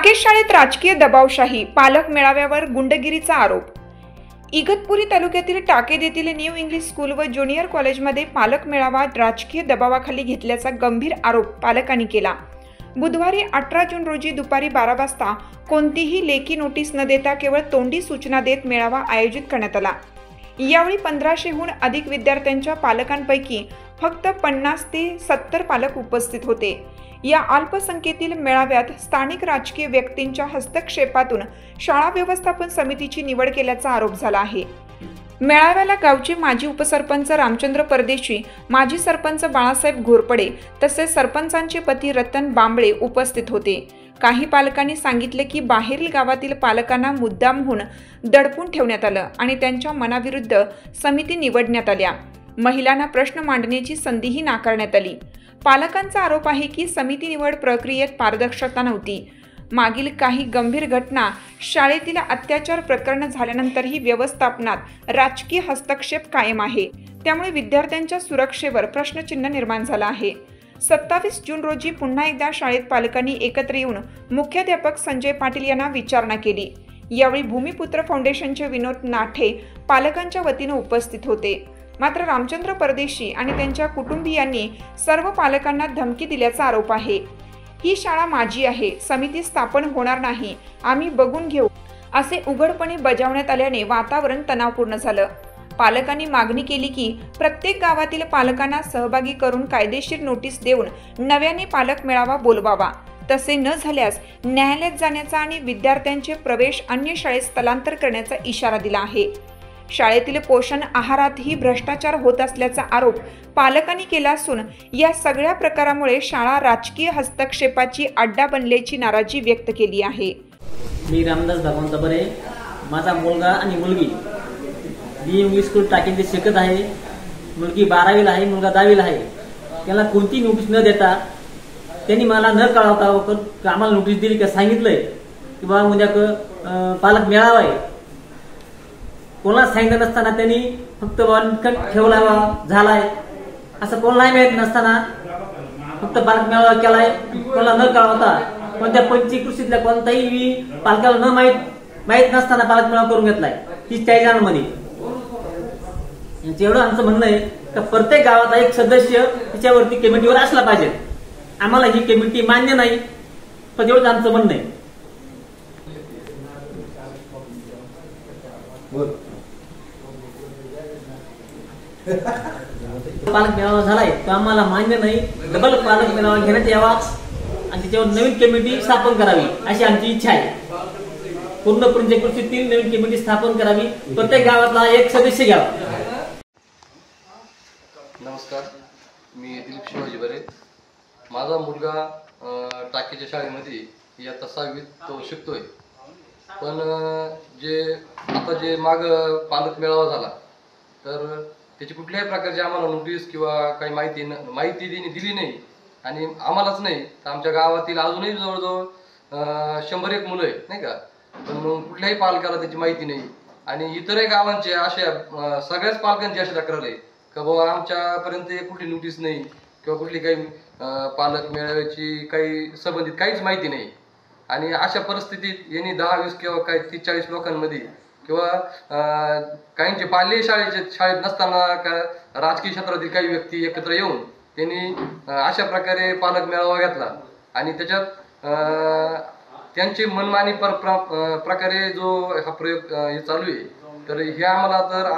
टाकेश शाळेत राजकीय दबावशाही, पालक मेळाव्यावर गुंडगिरीचा आरोप। इगतपुरी तालुक्यातील टाकेद येथील न्यू इंग्लिश स्कूल व ज्युनियर कॉलेजमध्ये पालक मेळावा राजकीय दबावाखाली घेतल्याचा गंभीर आरोप पालकांनी केला। बुधवारी 18 जून रोजी दुपारी 12 वाजता कोणतीही लेखी नोटीस न देता केवळ तोंडी सूचना देत मेळावा आयोजित करण्यात आला। यावेळी 1500हून अधिक विद्यार्थ्यांच्या पालकांपैकी फक्त 50 ते 70 पालक उपस्थित होते। या अल्पसंख्येतील मेळाव्यात स्थानिक राजकीय व्यक्तींच्या हस्तक्षेपातून शाळा व्यवस्थापन समितीची निवड केल्याचा आरोप झाला आहे। मेळाव्याला गावचे माजी उपसरपंच रामचंद्र परदेशी, माजी सरपंच बाळासाहेब घोरपडे तसेच सरपंचांचे पती रतन बांबळे उपस्थित होते। काही पालकांनी सांगितले की बाहेरील गावातील पालकांना मुद्दामहून दडपून ठेवण्यात आलं आणि त्यांच्या मनाविरुद्ध समिती निवडण्यात आल्या। महिलांना प्रश्न मांडण्याची संधीही नाकारण्यात आली। पालकांचा आरोप आहे की समिती निवड प्रक्रियेत पारदर्शकता नव्हती। मागील काही गंभीर घटना, शाळेतील अत्याचार प्रकरण झाल्यानंतरही व्यवस्थापनात राजकीय हस्तक्षेप कायम आहे। त्यामुळे विद्यार्थ्यांच्या सुरक्षेवर प्रश्नचिन्ह निर्माण झाला आहे। 27 जून रोजी पुन्हा एकदा शाळेत पालकांनी एकत्र येऊन मुख्याध्यापक संजय पाटील यांना विचारणा केली। यावेळी भूमिपुत्र फाउंडेशनचे विनोद नाठे पालकांच्या वतीने उपस्थित होते। मात्र रामचंद्र परदेशी आणि त्यांच्या कुटुंबियांनी सर्व पालकांना धमकी दिल्याचा आरोप आहे। ही शाळा माझी आहे, समिती स्थापन होणार नाही, आम्ही बघून घेऊ असे उघडपणे बजावण्यात आल्याने वातावरण तणावपूर्ण झालं। पालकांनी मागणी केली की प्रत्येक गावातील पालकांना सहभागी करून कायदेशीर नोटीस देऊन नव्याने पालक मेळावा बोलवावा। तसे न झाल्यास न्यायालयात जाण्याचा आणि विद्यार्थ्यांचे प्रवेश अन्य शाळेत स्थलांतर करण्याचा इशारा दिला आहे। शाळेतील पोषण आहारातही भ्रष्टाचार होत असल्याचा आरोप पालकांनी केला असून या सगळ्या प्रकारामुळे शाळा राजकीय हस्तक्षेपाची अड्डा बनल्याची नाराजी व्यक्त केली आहे। मी रामदास भगवंत बरे, माझा मुलगा आणि मुलगी न्यू इंग्लिश स्कूल टाकेत शिकत आहे। मुलगी 12वीला आहे, मुलगा 10वीला आहे। त्याला कोणती नोटीस न देता त्यांनी मला न कळवता आम्हाला नोटीस दिली, का सांगितलंय की बाबा उद्या पालक मेळावा आहे। कोणाला सांगितलं नसताना त्यांनी फक्त वनकट ठेवला झालाय असं कोणालाही माहित नसताना फक्त पालक मेळावा केलाय, कोणाला न कळवता कोणत्या पंचकृषीतल्या कोणताही पालकाला न माहित नसताना पालक मेळावा करून घेतलाय 30-40 जणांमध्ये। एवढं आमचं म्हणणं आहे की प्रत्येक गावात एक सदस्य त्याच्यावरती कमिटीवर असला पाहिजे। आम्हाला ही कमिटी मान्य नाही, पण एवढंच आमचं म्हणणं आहे। पालक मेळावा झालाय तो आम्हाला मान्य नाही। डबल पालक मेळावा घेण्यात यावा आणि त्याच्यावर नवीन कमिटी स्थापन करावी अशी आमची इच्छा आहे। पूर्ण पंचकृषीतील नवीन कमिटी स्थापन करावी, प्रत्येक गावातला एक सदस्य घ्यावा। नमस्कार, मी दिलीप शिवाजी बरे। माझा मुलगा टाकेच्या शाळेमध्ये इयत्ता 6वीत तो शिकतोय। पण जे माग पालक मेळावा झाला तर त्याची कुठल्याही प्रकारची आम्हाला नोटीस किंवा काही माहिती दिली नाही आणि आम्हालाच नाही तर आमच्या गावातील अजूनही जवळजवळ 100-1 मुलं आहेत नाही का, पण मग कुठल्याही पालकाला त्याची माहिती नाही। आणि इतरही गावांचे अशा सगळ्याच पालकांची अशी तक्रार आहे की बाबा आमच्यापर्यंत कुठली नोटीस नाही किंवा कुठली काही पालक मेळाव्याची काही संबंधित काहीच माहिती नाही। आणि अशा परिस्थितीत यांनी 10-20 किंवा काही 30-40 लोकांमध्ये किंवा काहींचे पाल्य शाळेत नसताना का राजकीय क्षेत्रातील काही व्यक्ती एकत्र येऊन त्यांनी अशा प्रकारे पालक मेळावा घेतला आणि त्याच्यात त्यांची मनमानी प्रकारे जो हा प्रयोग हे चालू आहे। तर हे आम्हाला तर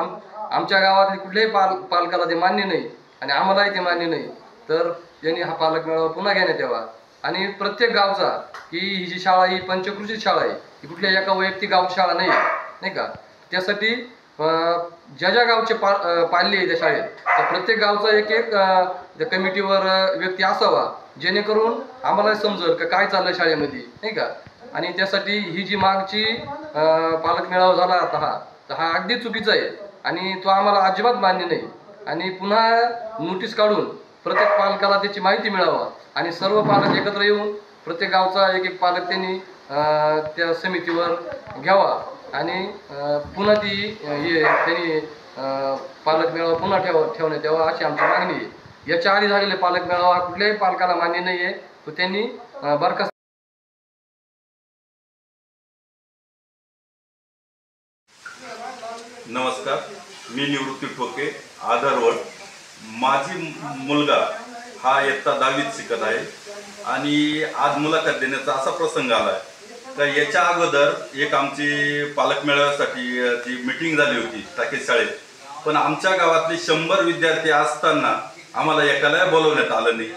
आमच्या गावातले कुठल्याही पालकाला ते मान्य नाही आणि आम्हालाही ते मान्य नाही। तर यांनी हा पालक मेळावा पुन्हा घेण्यात यावा आणि प्रत्येक गावचा की ही जी शाळा ही पंचकृषी शाळा आहे, ही कुठल्या एका वैयक्तिक गावची शाळा नाही का। त्यासाठी ज्या गावचे पाल्य आहे त्या शाळेत तर प्रत्येक गावचा एक त्या कमिटीवर व्यक्ती असावा, जेणेकरून आम्हाला समजेल का काय चाललंय शाळेमध्ये नाही का। आणि त्यासाठी ही जी मागची पालक मेळावा झाला आता तर हा अगदी चुकीचा आहे आणि तो आम्हाला अजिबात मान्य नाही। आणि पुन्हा नोटीस काढून प्रत्येक पालकाला त्याची माहिती मिळावा आणि सर्व पालक एकत्र येऊन प्रत्येक गावचा एक पालक त्यांनी त्या समितीवर घ्यावा आणि पुन्हा त्यांनी पालक मेळावा पुन्हा ठेवण्यात यावा अशी आमची मागणी आहे। याच्या आधी झालेले पालक मेळावा कुठल्याही पालकाला मान्य नाही आहे, तो त्यांनी बरखास्त नमस्कार, मी निवृत्ती ठोके, आधारवड. माझी मुलगा हा इयत्ता 10वीत शिकत आहे आणि आज मुलाखत देण्याचा असा प्रसंग आला आहे तर याच्या अगोदर एक आमची पालक मेळाव्यासाठी जी मीटिंग झाली होती टाकेज शाळेत. पण आमच्या गावातले 100 विद्यार्थी असताना आम्हाला एकाला बोलवण्यात आलं नाही.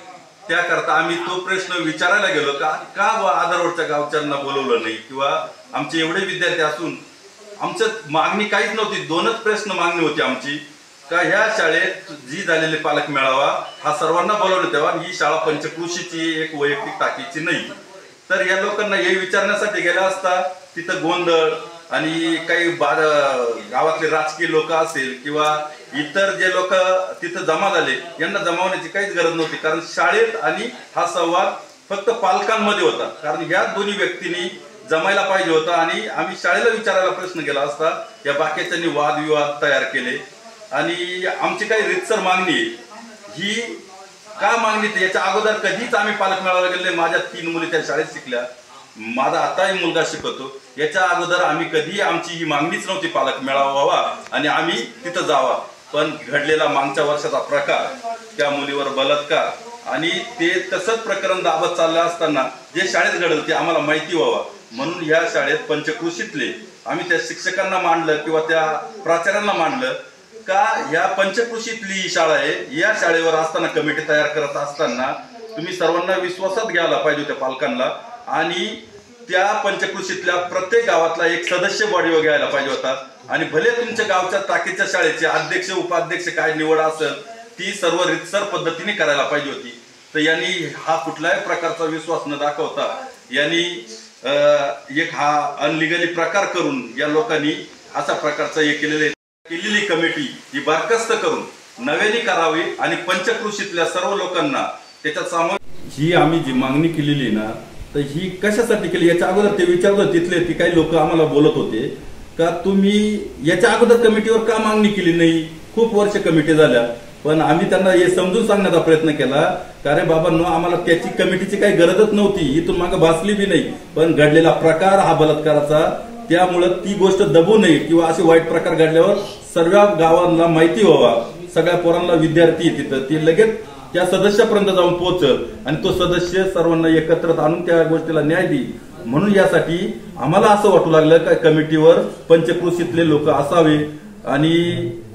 त्याकरता आम्ही तो प्रश्न विचारायला गेलो का आधारवडच्या गावच्यांना बोलवलं नाही किंवा आमचे एवढे विद्यार्थी असून आमचं मागणी काहीच नव्हती. 2च प्रश्न मागणी होती आमची का ह्या शाळेत जी झालेली पालक मेळावा हा सर्वांना बोलवण्यात यावा. ही शाळा पंचक्रोशीची एक वैयक्तिक टाकीची नाही. तर या लोकांना हे विचारण्यासाठी गेला असता तिथं गोंधळ आणि काही गावातले राजकीय लोक असेल किंवा इतर जे लोक तिथं जमा झाले यांना जमावण्याची काहीच गरज नव्हती. कारण शाळेत आणि हा संवाद फक्त पालकांमध्ये होता. कारण या दोन्ही व्यक्तींनी जमायला पाहिजे होतं आणि आम्ही शाळेला विचारायला प्रश्न केला असता या बाकीच्यांनी वादविवाद तयार केले. आणि आमची काही रितसर मागणी ही का मागणी याच्या अगोदर कधीच आम्ही पालक मेळाव्याला गेले. माझ्या 3 मुली त्या शाळेत शिकल्या, माझा आताही मुलगा शिकवतो. याच्या अगोदर आम्ही कधी आमची ही मागणीच नव्हती पालक मेळावा व्हावा आणि आम्ही तिथं जावा. पण घडलेला मागच्या वर्षाचा प्रकार, त्या मुलीवर बलात्कार आणि ते तसंच प्रकरण दाबत चाललं असताना जे शाळेत घडलं ते आम्हाला माहिती व्हावं म्हणून या शाळेत पंचक्रोशीतले आम्ही त्या शिक्षकांना मांडलं किंवा त्या प्राचार्यांना मांडलं का या पंचक्रोशीतली ही शाळा आहे. या शाळेवर असताना कमिटी तयार करत असताना तुम्ही सर्वांना विश्वासात घ्यायला पाहिजे होत्या पालकांना आणि त्या पंचक्रोशीतल्या प्रत्येक गावातला एक सदस्य बॉडी घ्यायला पाहिजे होता. आणि भले तुमच्या गावच्या टाकीच्या शाळेचे अध्यक्ष उपाध्यक्ष काय निवड असेल ती सर्व रितसर पद्धतीने करायला पाहिजे होती. तर यांनी हा कुठल्याही प्रकारचा विश्वास न दाखवता यांनी एक हा अनलिगली प्रकार करून या लोकांनी अशा प्रकारचं हे केलेली कमिटी ही बरखास्त करून नव्याने करावी आणि पंचक्रोशीतल्या सर्व लोकांना त्याच्यात सामावून ही आम्ही जी मागणी केलेली ना तर ही कशासाठी केली याच्या अगोदर ते विचारलं. तिथले ती काही लोक आम्हाला बोलत होते का तुम्ही याच्या अगोदर कमिटीवर का मागणी केली नाही. खूप वर्ष कमिटी झाल्या पण आम्ही त्यांना हे समजून सांगण्याचा प्रयत्न केला का रे बाबांनो आम्हाला त्याची कमिटीची काही गरजच नव्हती. इथून मागे भासली बी नाही. पण घडलेला प्रकार हा बलात्काराचा त्यामुळे ती गोष्ट दबू नये किंवा असे वाईट प्रकार घडल्यावर सर्व गावांना माहिती व्हावा. सगळ्या पोरांना विद्यार्थी तिथं ते लगेच त्या सदस्यापर्यंत जाऊन पोहोचल आणि तो सदस्य सर्वांना एकत्र आणून त्या गोष्टीला न्याय देईल. म्हणून यासाठी आम्हाला असं वाटू लागलं का कमिटीवर पंचक्रोशीतले लोक असावे आणि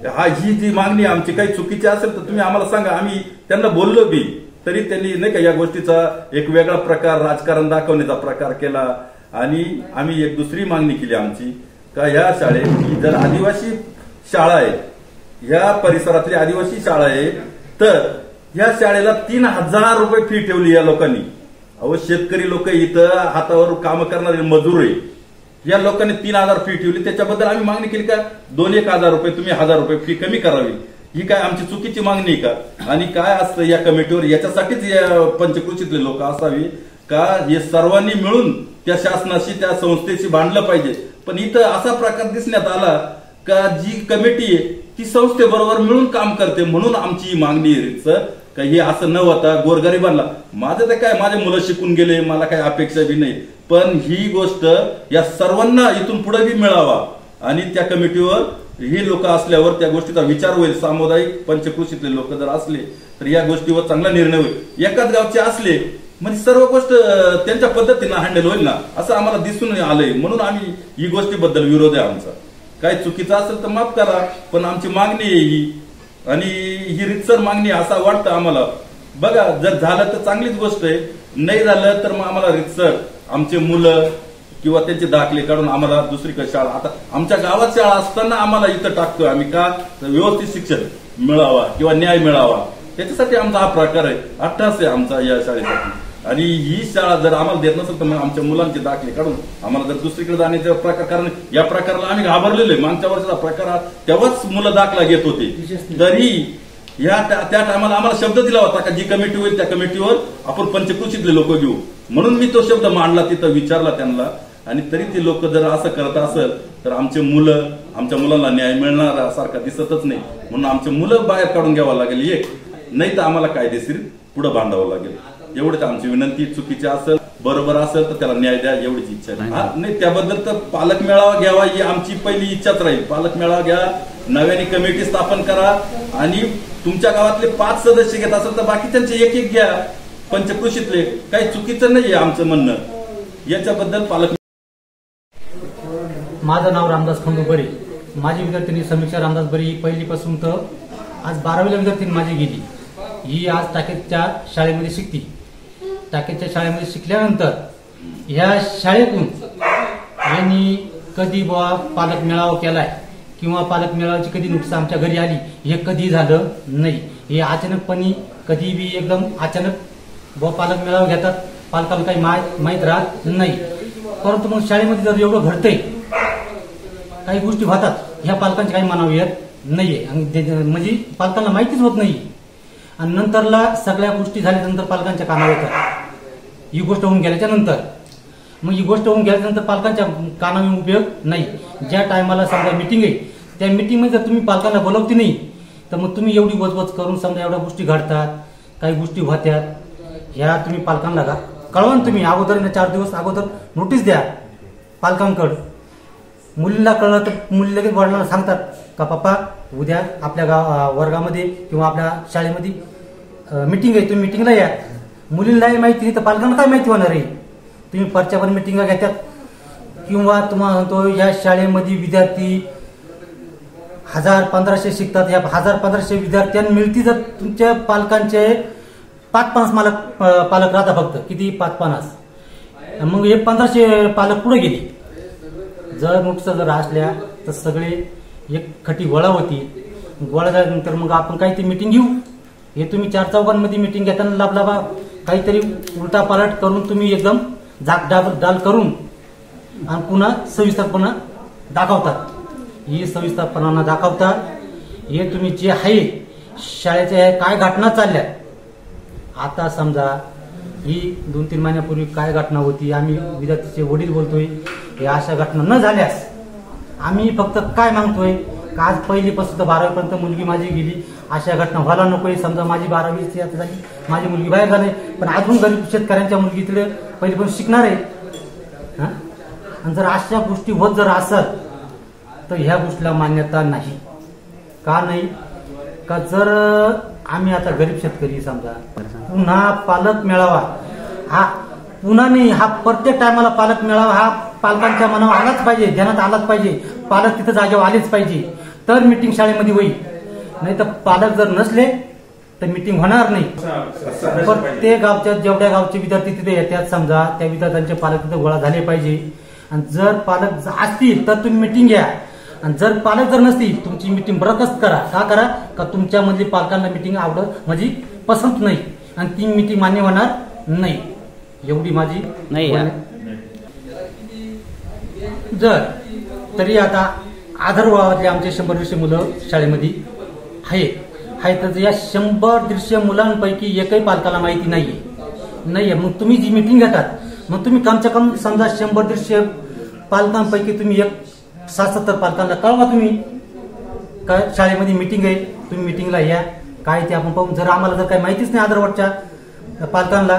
ही जी मागणी आमची काही चुकीची असेल तर तुम्ही आम्हाला सांगा. आम्ही त्यांना बोललो बी तरी त्यांनी नाही का या गोष्टीचा एक वेगळा प्रकार राजकारण दाखवण्याचा प्रकार केला. आणि आम्ही एक दुसरी मागणी केली आमची का ह्या शाळेत ही जर आदिवासी शाळा आहे, ह्या परिसरातली आदिवासी शाळा आहे तर या शाळेला 3000 रुपये फी ठेवली या लोकांनी. अहो शेतकरी लोक इथं हातावर काम करणारे मजूर आहे या लोकांनी 3000 फी ठेवली. त्याच्याबद्दल आम्ही मागणी केली का 2-1000 रुपये तुम्ही 1000 रुपये फी कमी करावी. ही काय आमची चुकीची मागणी का. आणि काय असतं या कमिटीवर याच्यासाठीच या पंचक्रोशीतले लोक असावी का हे सर्वांनी मिळून त्या शासनाशी त्या संस्थेशी बांधलं पाहिजे. पण इथं असा प्रकार दिसण्यात आला का जी कमिटी आहे ती संस्थेबरोबर मिळून काम करते. म्हणून आमची मागणी सर का हे असं न होता गोरगरिबांना माझं तर काय माझे मुलं शिकून गेले मला काही अपेक्षा बी नाही. पण ही गोष्ट या सर्वांना इथून पुढे बी मिळावा आणि त्या कमिटीवर ही लोक असल्यावर त्या गोष्टीचा विचार होईल. सामुदायिक पंचक्रोशीतले लोक जर असले तर या गोष्टीवर चांगला निर्णय होईल. एकाच गावचे असले म्हणजे सर्व गोष्ट त्यांच्या पद्धतीनं हँडल होईल ना असं आम्हाला दिसून आलंय. म्हणून आम्ही ही गोष्टीबद्दल विरोध आहे आमचा. काही चुकीचं असेल तर माफ करा पण आमची मागणी आहे ही आणि ही रितसर मागणी असं वाटतं आम्हाला. बघा जर झालं तर चांगलीच गोष्ट आहे, नाही झालं तर मग आम्हाला रितसर आमचे मुलं किंवा त्यांचे दाखले काढून आम्हाला दुसरीकडे शाळा आता आमच्या गावात शाळा असताना आम्हाला इथं टाकतोय आम्ही का व्यवस्थित शिक्षण मिळावा किंवा न्याय मिळावा त्याच्यासाठी आमचा हा प्रकार आहे. अट्टास आहे आमचा या शाळेसाठी. आणि ही शाळा जर आम्हाला देत नसेल तर मग आमच्या मुलांचे दाखले काढून आम्हाला जर दुसरीकडे जाण्याचा प्रकार कारण या प्रकाराला आम्ही घाबरलेलो आहे. मागच्या वर्षाचा प्रकार तेव्हाच मुलं दाखला घेत होते तरी त्या टायमाला आम्हाला शब्द दिला होता का जी कमिटी होईल त्या कमिटीवर आपण पंचक्रोशीतले लोक घेऊ. म्हणून मी तो शब्द मांडला तिथं विचारला त्यांना. आणि तरी ते लोक जर असं करत असेल तर आमच्या मुलांना न्याय मिळणार सारखा दिसतच नाही. म्हणून आमचे मुलं बाहेर काढून घ्यावं लागेल एक, नाही तर आम्हाला कायदेशीर पुढे बांधावं लागेल. एवढंच आमची विनंती. चुकीची असेल बरोबर असेल तर त्याला न्याय द्या, एवढीच इच्छा आहे. नाही त्याबद्दल तर पालक मेळावा घ्यावा ही आमची पहिली इच्छाच राहील. पालक मेळावा घ्या, नव्याने कमिटी स्थापन करा आणि तुमच्या गावातले 5 सदस्य घेत असेल तर बाकीच्यांचे एक घ्या, पंचकृषीतले. काही चुकीचं नाहीये आमचं म्हणणं. याच्याबद्दल पालक. माझं नाव रामदास खंडू बरे. माझी विद्यार्थिनी समीक्षा रामदास बरे ही पहिलीपासून तर आज 12वीला विद्यार्थिनी माझी गेली. ही आज टाकेच्या शाळेमध्ये शिकती. टाकेच्या शाळेमध्ये शिकल्यानंतर ह्या शाळेतून यांनी कधी बुवा पालक मेळावा केलाय किंवा पालक मेळाव्याची कधी नोटीस आमच्या घरी आली हे कधी झालं नाही. हे अचानकपणे कधी बी एकदम अचानक बुवा पालक मेळावा घेतात, पालकाला काही माहीत राहत नाही. परंतु मग शाळेमध्ये जर एवढं घडतंय, काही गोष्टी होतात, ह्या पालकांची काही मनावर येत नाहीये म्हणजे पालकांना माहितीच होत नाही. आणि नंतरला सगळ्या गोष्टी झाल्यानंतर पालकांच्या कानावर येतात. ही गोष्ट होऊन गेल्याच्या नंतर मग ही गोष्ट होऊन गेल्यानंतर पालकांच्या कानावर उपयोग नाही. ज्या टायमाला समजा मिटिंग आहे त्या मिटिंगमध्ये जर तुम्ही पालकांना बोलवते नाही तर मग तुम्ही एवढी वचवच करून समजा एवढ्या गोष्टी घडतात, काही गोष्टी होत्यात, ह्या तुम्ही पालकांना कळवा ना. तुम्ही अगोदर 4 दिवस अगोदर नोटीस द्या पालकांकडं. मुलीला कळलं तर मुली लगेच वडिलांना सांगतात का पप्पा उद्या आपल्या वर्गामध्ये किंवा आपल्या शाळेमध्ये मिटिंग आहे, तुम्ही मिटिंगला या. मुलींनाही माहिती नाही तर पालकांना काय माहिती होणार आहे. तुम्ही परच्यावर मिटिंगा घेतात किंवा तुम्हाला म्हणतो या शाळेमध्ये विद्यार्थी 1000-1500 शिकतात. या 1000-1500 विद्यार्थ्यांना मिळती जर तुमच्या पालकांचे 5-50 पालक राहता फक्त. किती? 5-50. मग हे 1500 पालक पुढे गेले. जर नोटीस जर असल्या तर सगळे एक खटी गोळा होती. गोळा झाल्यानंतर मग आपण काहीतरी मिटिंग घेऊ. हे तुम्ही 4 चौघांमध्ये मिटिंग घेताना लाभलाभा काहीतरी उलटा पालट करून तुम्ही एकदम डाल करून आणि पुन्हा सविस्तरपणा दाखवतात. हे सविस्तरपणा दाखवतात. हे तुम्ही जे आहे शाळेच्या काय घटना चालल्या, आता समजा ही 2-3 महिन्यापूर्वी काय घटना होती, आम्ही विद्यार्थीचे वडील बोलतोय, हे अशा घटना न झाल्यास आम्ही फक्त काय मागतोय का आज पहिलीपासून तर 12वीपर्यंत मुलगी माझी गेली, अशा घटना व्हायला नकोय. समजा माझी 12वी आता झाली, माझी मुलगी बाहेर झाली, पण अजून गरीब शेतकऱ्यांच्या मुलगी तिकडे पहिलीपासून शिकणार आहे. आणि जर अशा गोष्टी होत जर असत तर ह्या गोष्टीला मान्यता नाही. का नाही? का जर आम्ही आता गरीब शेतकरी समजा पुन्हा पालक मेळावा हा पुन्हा नाही, हा प्रत्येक टायमाला पालक मेळावा हा पालकांच्या मनावर आलाच पाहिजे, ध्यानात आलाच पाहिजे. पालक तिथं जागेवर आलेच पाहिजे तर मिटिंग शाळेमध्ये होईल. नाही तर पालक जर नसले तर मिटिंग होणार नाही. प्रत्येक गावच्या जेवढ्या गावचे विद्यार्थी तिथे येतात समजा त्या विद्यार्थ्यांचे पालक तिथे गोळा झाले पाहिजे. आणि जर पालक असतील तर तुम्ही मिटिंग घ्या. आणि जर पालक जर नसतील तुमची मिटिंग बरखास्त करा. का करा? का तुमच्यामधली पालकांना मिटिंग आवडत म्हणजे पसंत नाही आणि ती मिटिंग मान्य होणार नाही. एवढी माझी नाही. जर तरी आता आधारवाले आमचे 100-150 मुलं शाळेमध्ये आहेत तर या 100-150 मुलांपैकी एकही पालकाला माहिती नाहीये. मग तुम्ही जी मिटिंग घेतात मग तुम्ही कमच्या कम समजा 100-150 पालकांपैकी तुम्ही 60-70 पालकांना कळवा तुम्ही काय शाळेमध्ये मिटिंग आहे, तुम्ही मिटिंगला या, काय ते आपण पाहून. जर आम्हाला जर काही माहितीच नाही आधारवाडच्या पालकांना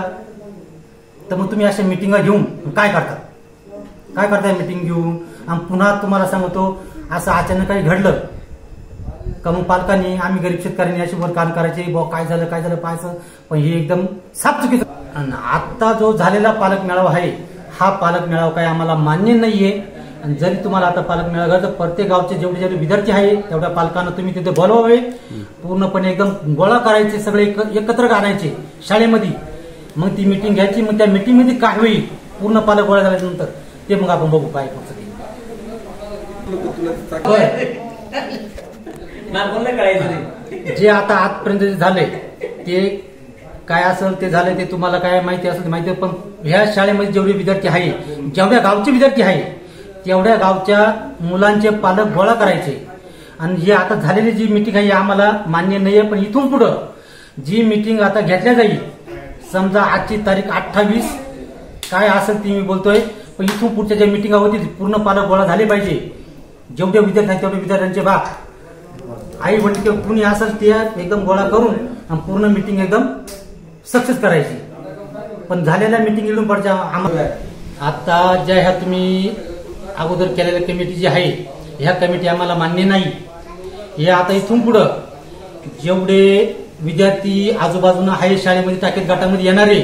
तर मग तुम्ही अशा मिटिंगा घेऊन काय करताय मिटिंग घेऊन. आणि पुन्हा तुम्हाला सांगतो असं अचानक काही घडलं का मग पालकांनी आम्ही गरीब शेतकऱ्यांनी अशी वर काम करायचे, काय झालं पाहायचं. पण हे एकदम साफ चुकीचं. आणि आता जो झालेला पालक मेळावा आहे हा पालक मेळावा काय आम्हाला मान्य नाहीये. आणि जरी तुम्हाला आता पालक मेळावा तर प्रत्येक गावचे जेवढे विद्यार्थी आहे तेवढ्या पालकांना तुम्ही तिथे बोलवावे, पूर्णपणे एकदम गोळा करायचे, सगळे एकत्र आणायचे शाळेमध्ये. मग ती मिटिंग घ्यायची. मग त्या मिटिंगमध्ये काय होईल पूर्ण पालक गोळा झाल्यानंतर ते मग आपण बघू काय पुढचं. जे आता आजपर्यंत झाले ते काय असेल ते झाले ते तुम्हाला काय माहिती असेल माहिती. पण ह्या शाळेमध्ये जेवढे विद्यार्थी आहे, जेवढ्या गावचे विद्यार्थी आहे तेवढ्या गावच्या मुलांचे पालक गोळा करायचे. आणि हे आता झालेली जी मिटिंग आहे आम्हाला मान्य नाहीये. पण इथून पुढं जी मिटिंग आता घेतल्या जाईल समजा आजची तारीख 28 काय असेल ती मी बोलतोय. पण इथून पुढच्या ज्या मिटिंगा होतील पूर्ण पालक गोळा झाले पाहिजे. जेवढे विद्यार्थी आहेत तेवढे विद्यार्थ्यांचे आई वडील किंवा कुणी असेल ते एकदम गोळा करून पूर्ण मिटिंग एकदम सक्सेस करायची. पण झालेल्या मिटिंग इकडून पडच्या आम्हाला आता ज्या ह्या तुम्ही अगोदर केलेल्या कमिटी जी आहे ह्या कमिटी आम्हाला मान्य नाही. हे आता इथून पुढं जेवढे विद्यार्थी आजूबाजूला आहे शाळेमध्ये टाकेत गटामध्ये येणारे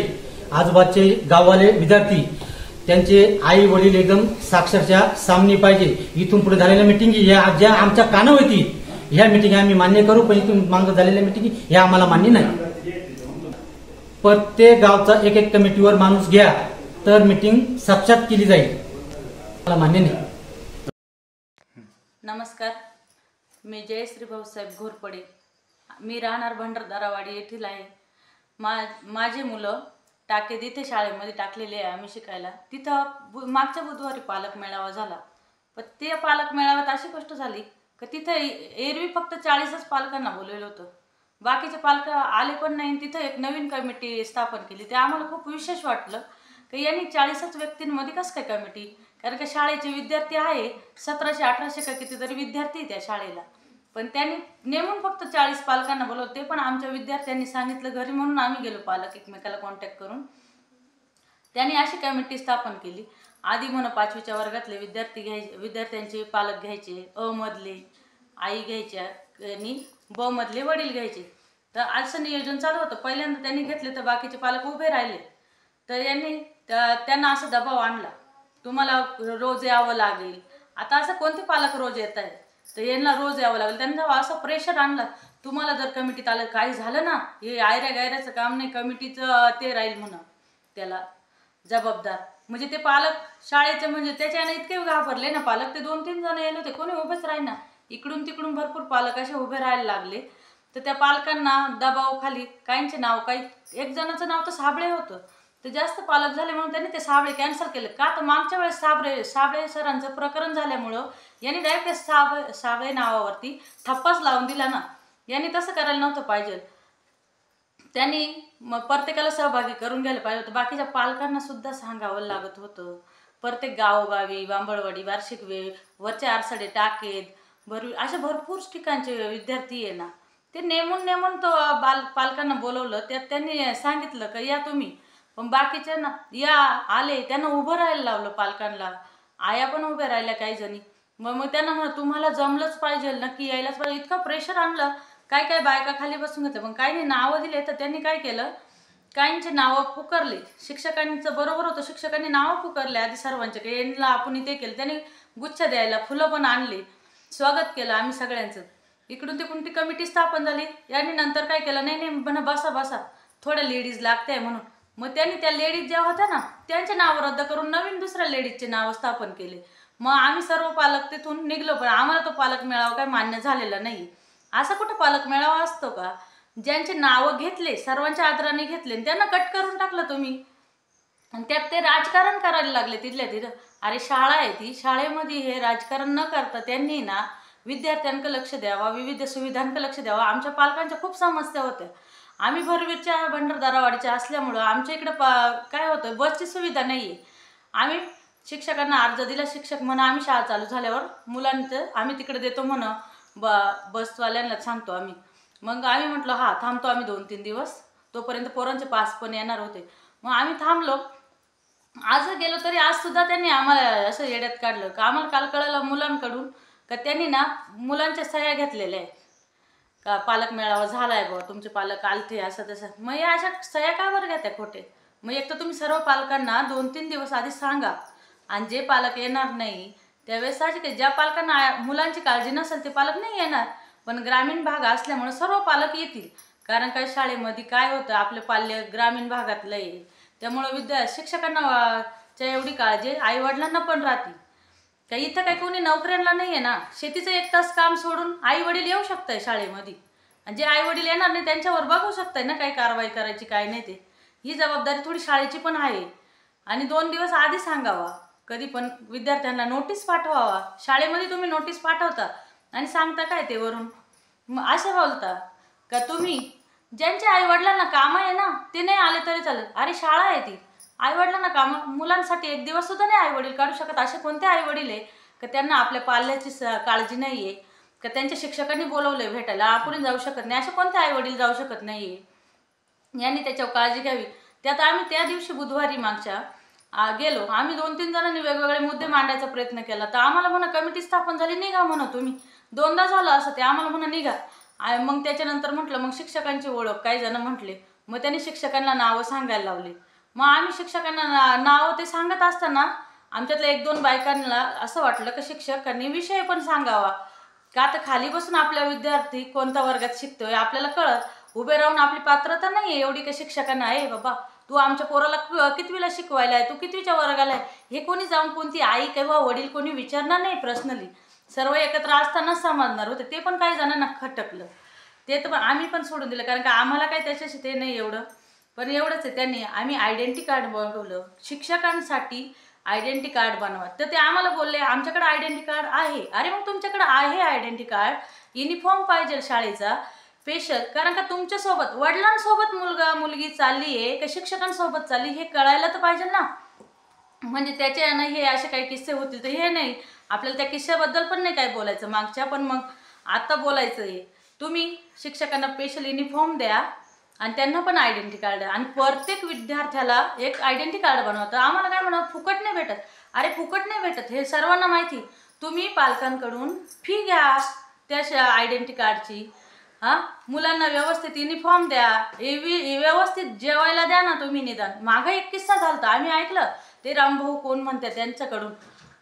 आजूबाजूचे गाववाले विद्यार्थी त्यांचे आई वडील एकदम साक्षरच्या सामने पाहिजे. इथून पुढे झालेल्या मिटिंगी ज्या आमच्या कानावर येतील ह्या मिटिंग आम्ही मान्य करू, पण इथून मागे झालेल्या मिटिंगी ह्या आम्हाला मान्य नाही. प्रत्येक गावचा एक कमिटीवर माणूस घ्या तर मिटिंग साक्षात केली जाईल, मला मान्य नाही. नमस्कार, मी जयश्री भाऊसाहेब घोरपडे. मी राहणार भंडारदरावाडी येथील आहे. माझे मुलं टाकेद इथे शाळेमध्ये टाकलेले आहे आम्ही शिकायला. तिथं मागच्या बुधवारी पालक मेळावा झाला, पण ते पालक मेळाव्यात अशी गोष्ट झाली की तिथं एरवी फक्त 40च पालकांना बोलवलं होतं, बाकीचे पालक आले पण नाही. तिथं एक नवीन कमिटी स्थापन केली. ते आम्हाला खूप विशेष वाटलं की यांनी 40च व्यक्तींमध्ये कसं काय कमिटी, कारण का शाळेचे विद्यार्थी आहे 1700-1800 का कितीतरी विद्यार्थी त्या शाळेला, पण त्यांनी नेमून फक्त 40 पालकांना बोलवलं. ते पण आमच्या विद्यार्थ्यांनी सांगितलं घरी म्हणून आम्ही गेलो पालक एकमेकाला कॉन्टॅक्ट करून. त्यांनी अशी कमिटी स्थापन केली. आधी म्हणून 5वीच्या वर्गातले विद्यार्थ्यांचे पालक घ्यायचे, अ मधले आई घ्यायच्या आणि ब मधले वडील घ्यायचे. तर असं नियोजन चालू होतं. पहिल्यांदा त्यांनी घेतले तर बाकीचे पालक उभे राहिले. तर यांनी त्यांना असा दबाव आणला, तुम्हाला रोज यावं लागेल. आता असं कोणते पालक रोज येत आहेत, तर यांना रोज यावं लागेल. त्यांना असं प्रेशर आणलं, तुम्हाला जर कमिटीत आलं काही झालं ना, हे आयऱ्या गायऱ्याचं काम नाही, कमिटीचं ते राहील म्हणून त्याला जबाबदार. म्हणजे ते पालक शाळेचे म्हणजे त्याच्याने इतके घाबरले ना पालक, ते 2-3 जण येले होते, कोणी उभेच राहीना. इकडून तिकडून भरपूर पालक असे उभे राहायला लागले. तर त्या पालकांना दबावाखाली काहींचे नाव, काही एक जणाचं नाव तर साबळे होतं, ते जास्त पालक झाले म्हणून त्यांनी ते साबळे कॅन्सल केले. का तर मागच्या वेळेस साबळे सरांचं प्रकरण झाल्यामुळं यांनी डायरेक्ट साबळे नावावरती थप्पाच लावून दिला ना. यांनी तसं करायला नव्हतं पाहिजे. त्यांनी मग प्रत्येकाला सहभागी करून घ्यायला पाहिजे होतं. बाकीच्या पालकांना सुद्धा सांगावं लागत होतं. प्रत्येक गावोगावी, बांबळवाडी, वार्षिक वेळ, वरचे आरसाडे, टाकेद, असे भरपूर ठिकाणचे विद्यार्थी आहे ना, ते नेमून तो पालकांना बोलवलं. त्यात त्यांनी सांगितलं का या तुम्ही, पण बाकीच्या ना या आले, त्यांना उभं राहायला लावलं पालकांना. आया पण उभ्या राहिल्या काही जणी. मग त्यांना म्हणा तुम्हाला जमलंच पाहिजे, नक्की यायलाच पाहिजे, इतकं प्रेशर आणलं. काय बायका खाली बसून घेतलं, पण काही नावं दिले. तर त्यांनी काय केलं, काहींचे नावं पुकारले. शिक्षकांचं बरोबर होतं, शिक्षकांनी नावं पुकारले आधी सर्वांचे, काही यांना आपण ते केलं. त्यांनी गुच्छ द्यायला फुलं पण आणले, स्वागत केलं आम्ही सगळ्यांचं. इकडून तिकडून ती कमिटी स्थापन झाली. यांनी नंतर काय केलं, नाही म्हणा बसा थोड्या लेडीज लागते म्हणून. मग त्यांनी त्या लेडीज ज्या होत्या ना त्यांचे नाव रद्द करून नवीन दुसऱ्या लेडीजचे नाव स्थापन केले. मग आम्ही सर्व पालक तिथून निघलो, पण आम्हाला तो पालक मेळावा काय मान्य झालेला नाही. असा कुठं पालक मेळावा असतो का, ज्यांचे नावं घेतले सर्वांच्या आदराने घेतले त्यांना कट करून टाकलं तुम्ही. आणि त्यात ते राजकारण करायला लागले तिथल्या तिथं. अरे शाळा आहे ती, शाळेमध्ये हे राजकारण न करता त्यांनी ना विद्यार्थ्यांकडे लक्ष द्यावा, विविध सुविधांकडे लक्ष द्यावा. आमच्या पालकांच्या खूप समस्या होत्या. आम्ही भरवीरच्या भंडारदरावाडीच्या असल्यामुळं आमच्या इकडे काय होतं, बसची सुविधा नाही आहे. आम्ही शिक्षकांना अर्ज दिला, शिक्षक म्हणा आम्ही शाळा चालू झाल्यावर मुलांचं आम्ही तिकडे देतो म्हणा, बसवाल्यांना सांगतो आम्ही. मग आम्ही म्हटलं हा थांबतो आम्ही 2-3 दिवस, तोपर्यंत पोरांचे पास पण येणार होते. मग आम्ही थांबलो. आज गेलो तरी आज सुद्धा त्यांनी आम्हाला असं येड्यात काढलं का, आम्हाला काल कळलं मुलांकडून का त्यांनी ना मुलांच्या सह्या घेतलेल्या आहे का, पालक मेळावा झालाय बुवा, तुमचे पालक आलते असं तसं. मग या अशा सह्या का बरं घेत्या खोटे. मग एक तर तुम्ही सर्व पालकांना 2-3 दिवस आधी सांगा, आणि जे पालक येणार नाही त्यावेळेस साहजिक आहे, ज्या पालकांना मुलांची काळजी नसेल ते पालक नाही येणार. पण ग्रामीण भाग असल्यामुळे सर्व पालक येतील, कारण काय शाळेमध्ये काय होतं, आपलं पाल्य ग्रामीण भागातलं आहे. त्यामुळं शिक्षकांना एवढी काळजी आईवडिलांना पण राहते. का इथं काही कोणी नोकऱ्यांना नाही आहे ना, शेतीचं 1 तास काम सोडून आई वडील येऊ शकताय शाळेमध्ये, आणि जे आई वडील येणार नाही त्यांच्यावर बघू शकताय ना काही कारवाई करायची काय नाही. ते ही जबाबदारी थोडी शाळेची पण आहे. आणि 2 दिवस आधी सांगावा, कधी पण विद्यार्थ्यांना नोटीस पाठवावा. शाळेमध्ये तुम्ही नोटीस पाठवता आणि सांगता काय ते वरून, मग असं बोलता का तुम्ही ज्यांच्या आई वडिलांना काम आहे ना ते नाही आले तरी चालेल. अरे शाळा आहे ती, आई वडिलांना काम, मुलांसाठी 1 दिवस सुद्धा नाही आई वडील काढू शकत. असे कोणते आई वडील आहे का त्यांना आपल्या पाल्याची काळजी नाही आहे, का त्यांच्या शिक्षकांनी बोलवलंय भेटायला आपण जाऊ शकत नाही, असे कोणते आई वडील जाऊ शकत नाही आहे. यांनी त्याच्यावर काळजी घ्यावी. त्यात आम्ही त्या दिवशी बुधवारी मागच्या गेलो, आम्ही 2-3 जणांनी वेगवेगळे मुद्दे मांडायचा प्रयत्न केला, तर आम्हाला म्हणा कमिटी स्थापन झाली, निघा म्हणा तुम्ही. 2दा झालं असं, ते आम्हाला म्हणा निघा. मग त्याच्यानंतर म्हटलं मग शिक्षकांची ओळख, काही जण म्हटले, मग त्यांनी शिक्षकांना नावं सांगायला लावली. मग आम्ही शिक्षकांना नावं ते सांगत असताना आमच्यातल्या 1-2 बायकांना असं वाटलं की शिक्षकांनी विषय पण सांगावा, का तर खाली बसून आपला विद्यार्थी कोणत्या वर्गात शिकतोय आपल्याला कळत, उभे राहून आपली पात्रता नाही आहे एवढी, का शिक्षकांना आहे बाबा तू आमच्या पोराला कितवीला शिकवायला आहे, तू कितवीच्या वर्गाला आहे, हे कोणी जाऊन कोणती आई किंवा वडील कोणी विचारणार नाही पर्सनली. सर्व एकत्र असतानाच समजणार होते. ते पण काही जणांना खटकलं, ते तर आम्ही पण सोडून दिलं, कारण का आम्हाला काही त्याच्याशी ते नाही एवढं. पण एवढंच आहे, त्यांनी आम्ही आयडेंटिटी कार्ड बनवलं शिक्षकांसाठी, आयडेंटिटी कार्ड बनवा. तर ते आम्हाला बोलले आमच्याकडे आयडेंटिटी कार्ड आहे. अरे मग तुमच्याकडे आहे आयडेंटिटी कार्ड, युनिफॉर्म पाहिजे शाळेचा स्पेशल, कारण का तुमच्यासोबत वडिलांसोबत मुलगा मुलगी चालली आहे का शिक्षकांसोबत चालली हे कळायला तर पाहिजे ना. म्हणजे त्याच्या ना हे असे काही किस्से होतील तर हे नाही, आपल्याला त्या किस्स्याबद्दल पण नाही काय बोलायचं मागच्या, पण मग आता बोलायचं आहे. तुम्ही शिक्षकांना स्पेशल युनिफॉर्म द्या आणि त्यांना पण आयडेंटिटी कार्ड, आणि प्रत्येक विद्यार्थ्याला एक आयडेंटिटी कार्ड बनवतं. आम्हाला काय म्हणा फुकट नाही भेटत, अरे फुकट नाही भेटत हे सर्वांना माहिती. तुम्ही पालकांकडून फी घ्या त्या आयडेंटिटी कार्डची, मुलांना व्यवस्थित युनिफॉर्म द्या, व्यवस्थित जेवायला द्या ना तुम्ही. निदान मागं एक किस्सा झालता, आम्ही ऐकलं, ते रामभाऊ कोण म्हणतात त्यांच्याकडून,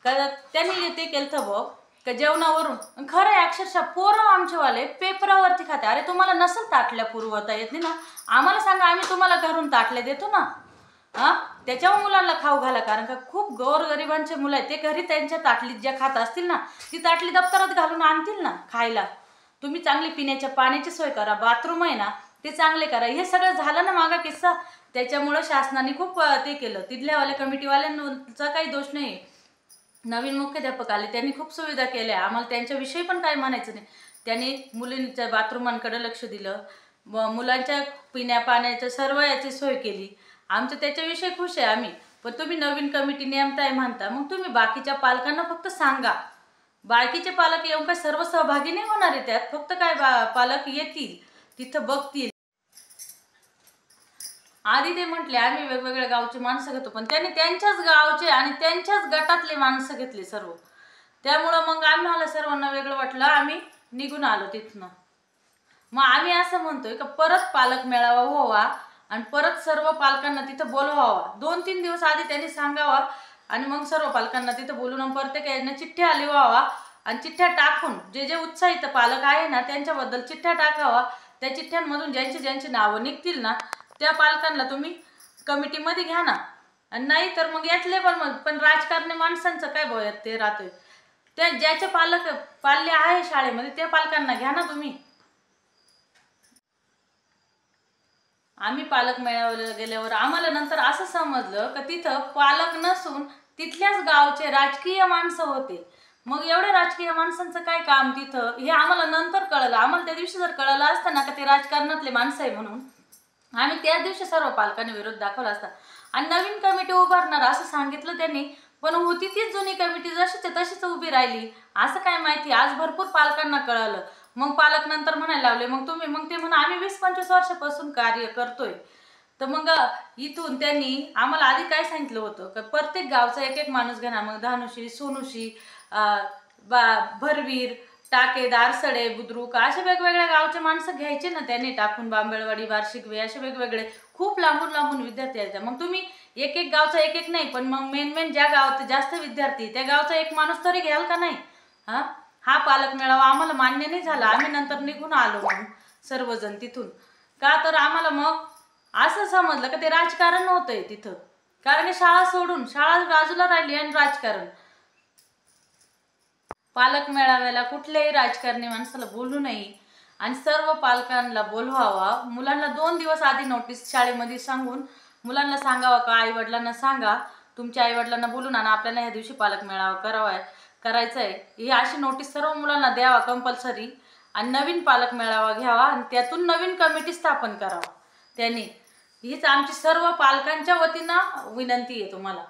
का त्यांनी ते केलं बघ का जेवणावरून, खरं आहे अक्षरशः पोरं आमच्यावाले पेपरावरती खाते. अरे तुम्हाला नसेल ताटल्या पुरवता येत नाही ना, आम्हाला सांगा, आम्ही तुम्हाला घरून ताटल्या देतो ना. त्याच्यावर मुलांना खाऊ घाला, कारण का खूप गोरगरिबांचे मुलं आहेत, ते घरी त्यांच्या ताटलीत ज्या खात असतील ना ती ताटली दप्तरात घालून आणतील ना खायला. तुम्ही चांगली पिण्याच्या पाण्याची सोय करा, बाथरूम आहे ना ते चांगले करा. हे सगळं झालं ना मागा किस्सा, त्याच्यामुळं शासनाने खूप ते केलं. तिथल्यावाल्या कमिटीवाल्यांचा काही दोष नाही, नवीन मुख्याध्यापक आले त्यांनी खूप सुविधा केल्या, आम्हाला त्यांच्याविषयी पण काय म्हणायचं नाही. त्यांनी मुलींच्या बाथरूमांकडे लक्ष दिलं, मुलांच्या पिण्या पाण्याच्या सर्व याची सोय केली. आमचं त्याच्याविषयी खुश आहे आम्ही. पण तुम्ही नवीन कमिटी नेमताय म्हणता, मग तुम्ही बाकीच्या पालकांना फक्त सांगा. बाकीचे पालक येऊन काय सर्व सहभागी नाही होणार आहे त्यात, फक्त काय पालक येतील तिथं बघतील. आधी ते म्हटले आम्ही वेगवेगळ्या गावचे माणसं घेतो, पण त्यांनी त्यांच्याच गावचे आणि त्यांच्याच गटातले माणसं घेतले सर्व. त्यामुळं मग आम्हाला सर्वांना वेगळं वाटलं, आम्ही निघून आलो तिथनं. मग आम्ही असं म्हणतोय का परत पालक मेळावा व्हावा आणि परत सर्व पालकांना तिथं बोलवावा. 2-3 दिवस आधी त्यांनी सांगावा आणि मग सर्व पालकांना तिथं बोलून प्रत्येक यांना चिठ्ठ्या लिहावा आणि चिठ्ठ्या टाकून जे जे उत्साहित पालक आहे ना त्यांच्याबद्दल चिठ्ठ्या टाकावा. त्या चिठ्ठ्यांमधून ज्यांची नावं निघतील ना त्या पालकांना तुम्ही कमिटीमध्ये घ्या ना. आणि नाही तर मग यातले पण राजकारणी माणसांचं काय बोलत ते राहतोय, त्या ज्याचे पाल्य आहे शाळेमध्ये त्या पालकांना घ्या ना तुम्ही. आम्ही पालक मेळाव्याला गेल्यावर आम्हाला नंतर असं समजलं का तिथं पालक नसून तिथल्याच गावचे राजकीय माणसं होते. मग एवढ्या राजकीय माणसांचं काय काम तिथं हे आम्हाला नंतर कळलं. आम्हाला त्या दिवशी जर कळलं असतं ना का ते राजकारणातले माणसं आहे म्हणून आम्ही त्याच दिवशी सर्व पालकांनी विरोध दाखवला असता आणि नवीन कमिटी उभारणार असं सांगितलं त्यांनी. पण होती तीच जुनी कमिटी जशीच तशीच उभी राहिली. असं काय माहिती आज भरपूर पालकांना कळालं. मग पालक नंतर म्हणायला लावले मग तुम्ही, मग ते म्हणा आम्ही 20-25 वर्षापासून कार्य करतोय. तर मग इथून त्यांनी आम्हाला आधी काय सांगितलं होतं का प्रत्येक गावचा एक माणूस घेणार. मग धानुशी, सोनुशी, भरवीर, टाके, दारसडे, बुद्रुक असे वेगवेगळ्या गावचे माणसं घ्यायचे ना त्यांनी टाकून. बांबेळवाडी, वार्षिकवे असे वेगवेगळे खूप लांबून विद्यार्थी यायचे. मग तुम्ही एक गावचा एक नाही, पण मग मेन ज्या गावात जास्त विद्यार्थी त्या गावचा एक माणूस तरी घ्याल का नाही. हा पालक मेळावा आम्हाला मान्य नाही झाला. आम्ही नंतर निघून आलो मग सर्वजण तिथून. का तर आम्हाला मग असं समजलं का ते राजकारण होतंय तिथं, कारण शाळा सोडून शाळा बाजूला राहिली आणि राजकारण. पालक मेळाव्याला कुठल्याही राजकारणी माणसाला बोलू नये आणि सर्व पालकांना बोलवावा. मुलांना 2 दिवस आधी नोटीस शाळेमध्ये सांगून मुलांना सांगावा का आई वडिलांना सांगा तुमच्या आई वडिलांना बोलून आणि आपल्याला ह्या दिवशी पालक मेळावा करायचा आहे ही अशी नोटीस सर्व मुलांना द्यावा कंपल्सरी. आणि नवीन पालक मेळावा घ्यावा आणि त्यातून नवीन कमिटी स्थापन करावा. त्यांनी हीच आमची सर्व पालकांच्या वतीनं विनंती आहे तुम्हाला.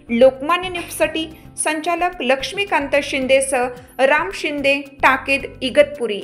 लोकमान्य न्यूजसाठी संचालक लक्ष्मीकांत शिंदेसह राम शिंदे, टाकेद, इगतपुरी.